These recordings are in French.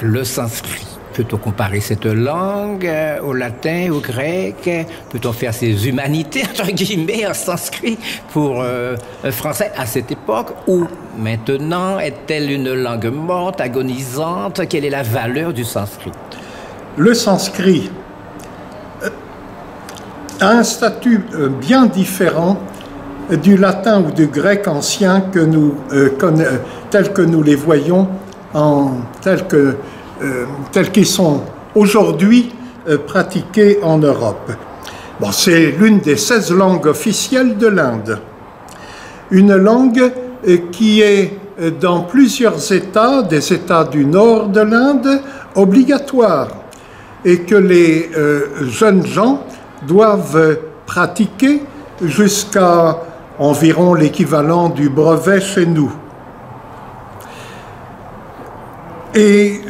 le sanskrit. Peut-on comparer cette langue au latin, au grec? Peut-on faire ses humanités, entre guillemets, en sanskrit pour un français à cette époque? Ou maintenant, est-elle une langue morte, agonisante? Quelle est la valeur du sanskrit? Le sanskrit a un statut bien différent du latin ou du grec ancien que tels que nous les voyons, tels qu'ils sont aujourd'hui pratiqués en Europe. Bon, c'est l'une des 16 langues officielles de l'Inde. Une langue qui est dans plusieurs États, des États du nord de l'Inde, obligatoire, et que les jeunes gens doivent pratiquer jusqu'à environ l'équivalent du brevet chez nous. Et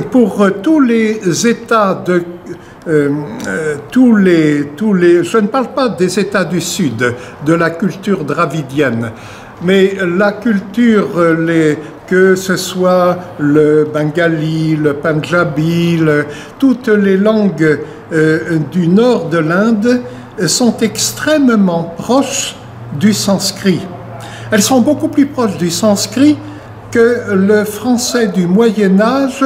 pour tous les États je ne parle pas des États du Sud, de la culture dravidienne, mais la culture, que ce soit le bengali, le punjabi, toutes les langues du nord de l'Inde sont extrêmement proches du sanskrit. Elles sont beaucoup plus proches du sanskrit que le français du Moyen-Âge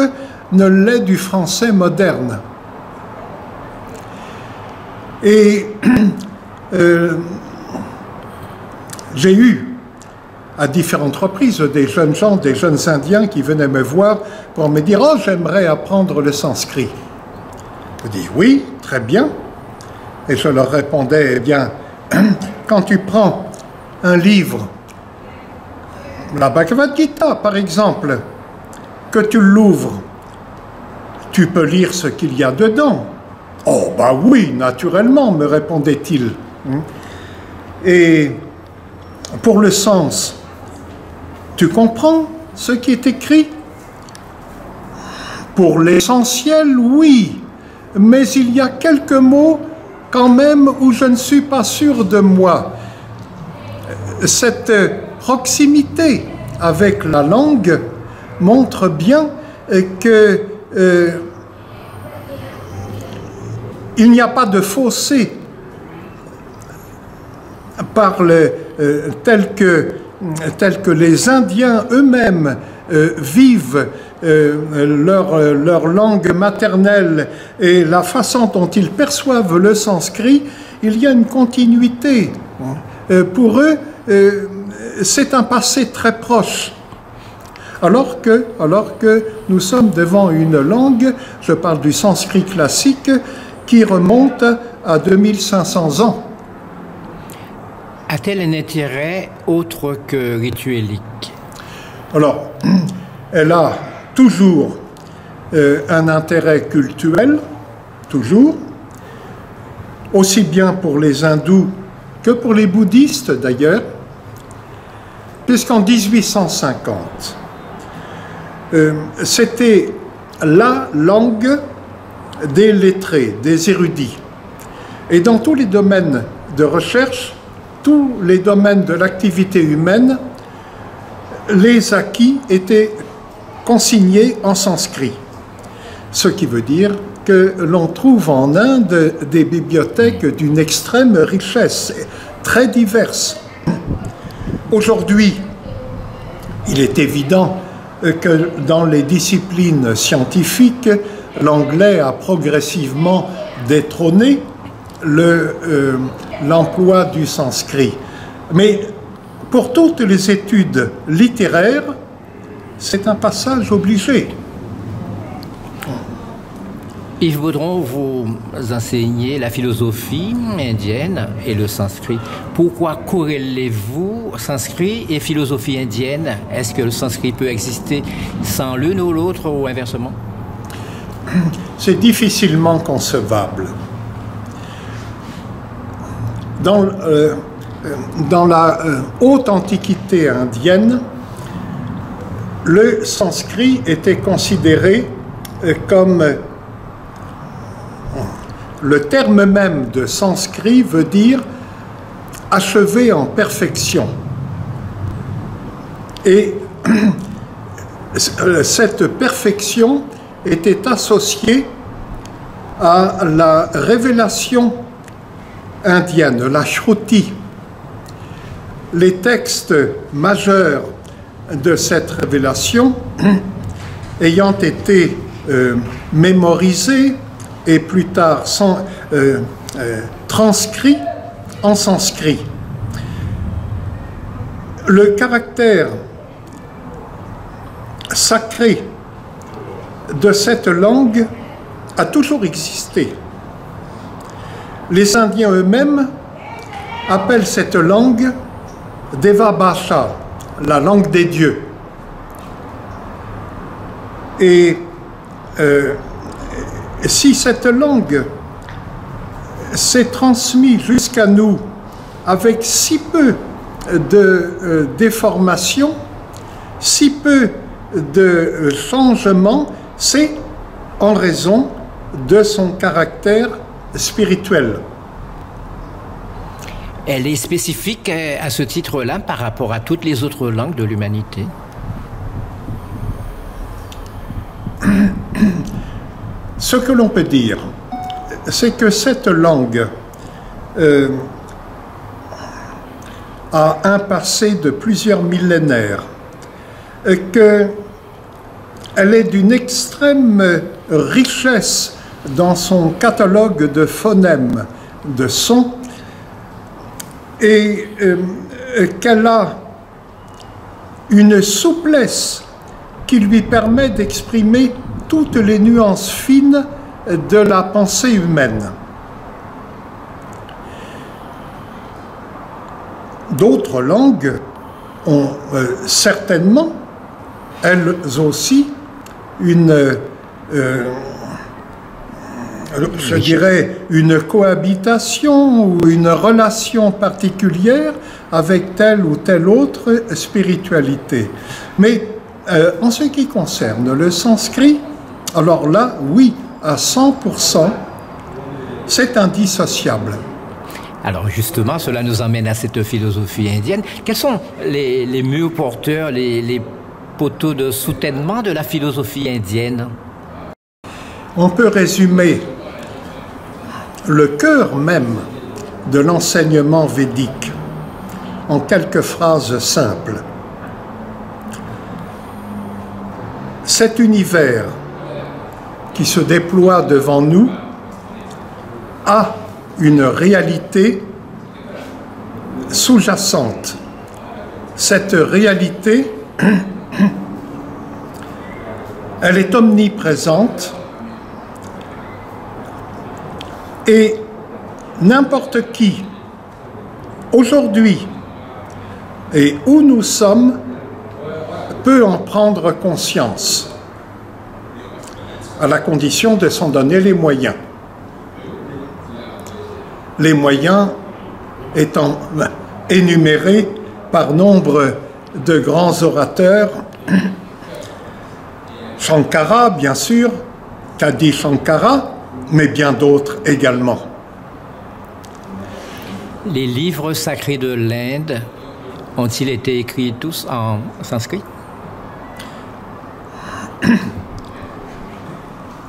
ne l'est du français moderne. Et j'ai eu à différentes reprises des jeunes gens, des jeunes Indiens qui venaient me voir pour me dire « Oh, j'aimerais apprendre le sanskrit ». Je dis « Oui, très bien ». Et je leur répondais « Eh bien, quand tu prends un livre, la Bhagavad Gita par exemple, que tu l'ouvres, tu peux lire ce qu'il y a dedans ». « Oh, bah oui, naturellement », me répondait-il. Et pour le sens, tu comprends ce qui est écrit? Pour l'essentiel, oui, mais il y a quelques mots quand même où je ne suis pas sûr de moi. Cette proximité avec la langue montre bien que il n'y a pas de fossé tel que les Indiens eux-mêmes vivent leur langue maternelle et la façon dont ils perçoivent le sanskrit. Il y a une continuité. Pour eux, c'est un passé très proche. Alors que nous sommes devant une langue, je parle du sanskrit classique, qui remonte à 2500 ans. A-t-elle un intérêt autre que rituelique? Alors, elle a toujours un intérêt cultuel, toujours, aussi bien pour les hindous que pour les bouddhistes d'ailleurs, puisqu'en 1850, c'était la langue des lettrés, des érudits. Et dans tous les domaines de recherche, tous les domaines de l'activité humaine, les acquis étaient consignés en sanskrit. Ce qui veut dire que l'on trouve en Inde des bibliothèques d'une extrême richesse, très diverses. Aujourd'hui, il est évident que dans les disciplines scientifiques, l'anglais a progressivement détrôné l'emploi du sanskrit. Mais pour toutes les études littéraires, c'est un passage obligé. Yves Baudron, vous enseignez la philosophie indienne et le sanskrit. Pourquoi corrélez-vous sanskrit et philosophie indienne? Est-ce que le sanskrit peut exister sans l'une ou l'autre ou inversement? C'est difficilement concevable. Dans la haute antiquité indienne, le sanskrit était considéré comme... Le terme même de sanskrit veut dire achevé en perfection. Et cette perfection était associée à la révélation indienne, la Shruti. Les textes majeurs de cette révélation ayant été mémorisés et plus tard transcrits en sanskrit. Le caractère sacré de cette langue a toujours existé. Les Indiens eux-mêmes appellent cette langue Deva Bhasha, la langue des dieux. Et si cette langue s'est transmise jusqu'à nous avec si peu de déformations, si peu de changements, c'est en raison de son caractère spirituel. Elle est spécifique à ce titre-là par rapport à toutes les autres langues de l'humanité. Ce que l'on peut dire, c'est que cette langue a un passé de plusieurs millénaires, qu'elle est d'une extrême richesse dans son catalogue de phonèmes, de sons, et qu'elle a une souplesse qui lui permet d'exprimer toutes les nuances fines de la pensée humaine. D'autres langues ont certainement, elles aussi, une, je dirais, une cohabitation ou une relation particulière avec telle ou telle autre spiritualité. Mais en ce qui concerne le sanskrit, alors là, oui, à 100%, c'est indissociable. Alors justement, cela nous emmène à cette philosophie indienne. Quels sont les murs porteurs, les poteaux de soutènement de la philosophie indienne? On peut résumer le cœur même de l'enseignement védique en quelques phrases simples. Cet univers qui se déploie devant nous a une réalité sous-jacente. Cette réalité, elle est omniprésente et n'importe qui, aujourd'hui et où nous sommes, peut en prendre conscience, à la condition de s'en donner les moyens. Les moyens étant énumérés par nombre de grands orateurs, Shankara, bien sûr, Adi Shankara, mais bien d'autres également. Les livres sacrés de l'Inde ont-ils été écrits tous en sanskrit?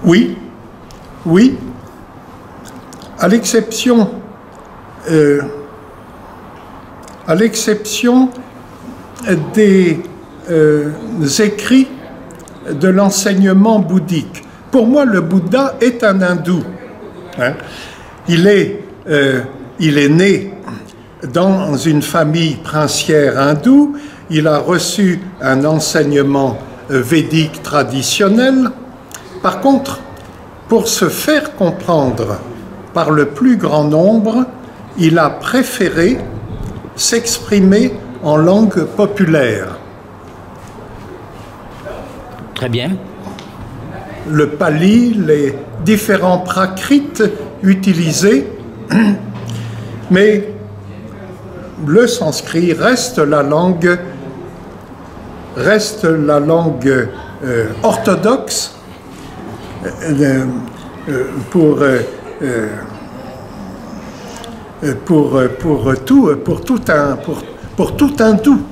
Oui, oui, à l'exception des écrits de l'enseignement bouddhique. Pour moi, le Bouddha est un hindou. Hein? Il est né dans une famille princière hindoue. Il a reçu un enseignement védique traditionnel. Par contre, pour se faire comprendre par le plus grand nombre, il a préféré s'exprimer en langue populaire. Très bien. Le pali, les différents prakrits utilisés, mais le sanskrit reste la langue orthodoxe pour tout hindou.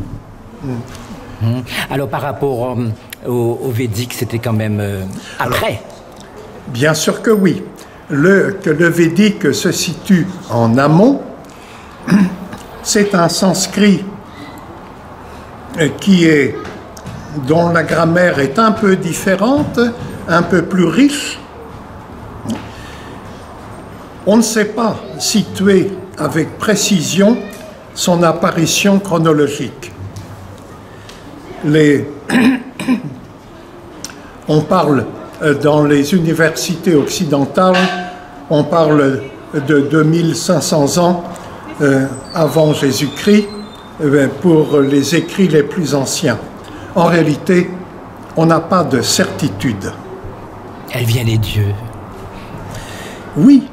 Alors par rapport au védique, c'était quand même après. Alors, bien sûr que oui. Que le védique se situe en amont, c'est un sanskrit dont la grammaire est un peu différente, un peu plus riche. On ne sait pas situer avec précision son apparition chronologique. On parle dans les universités occidentales, on parle de 2500 ans avant Jésus-Christ pour les écrits les plus anciens. En réalité, on n'a pas de certitude. Elle vient des dieux. Oui,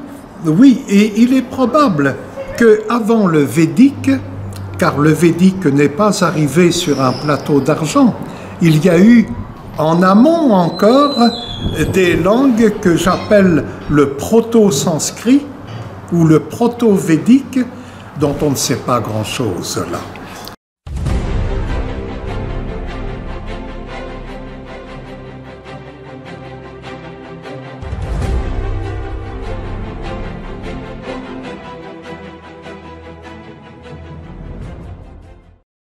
et il est probable qu'avant le védique, car le védique n'est pas arrivé sur un plateau d'argent, il y a eu en amont encore des langues que j'appelle le proto-sanskrit ou le proto-védique, dont on ne sait pas grand-chose là.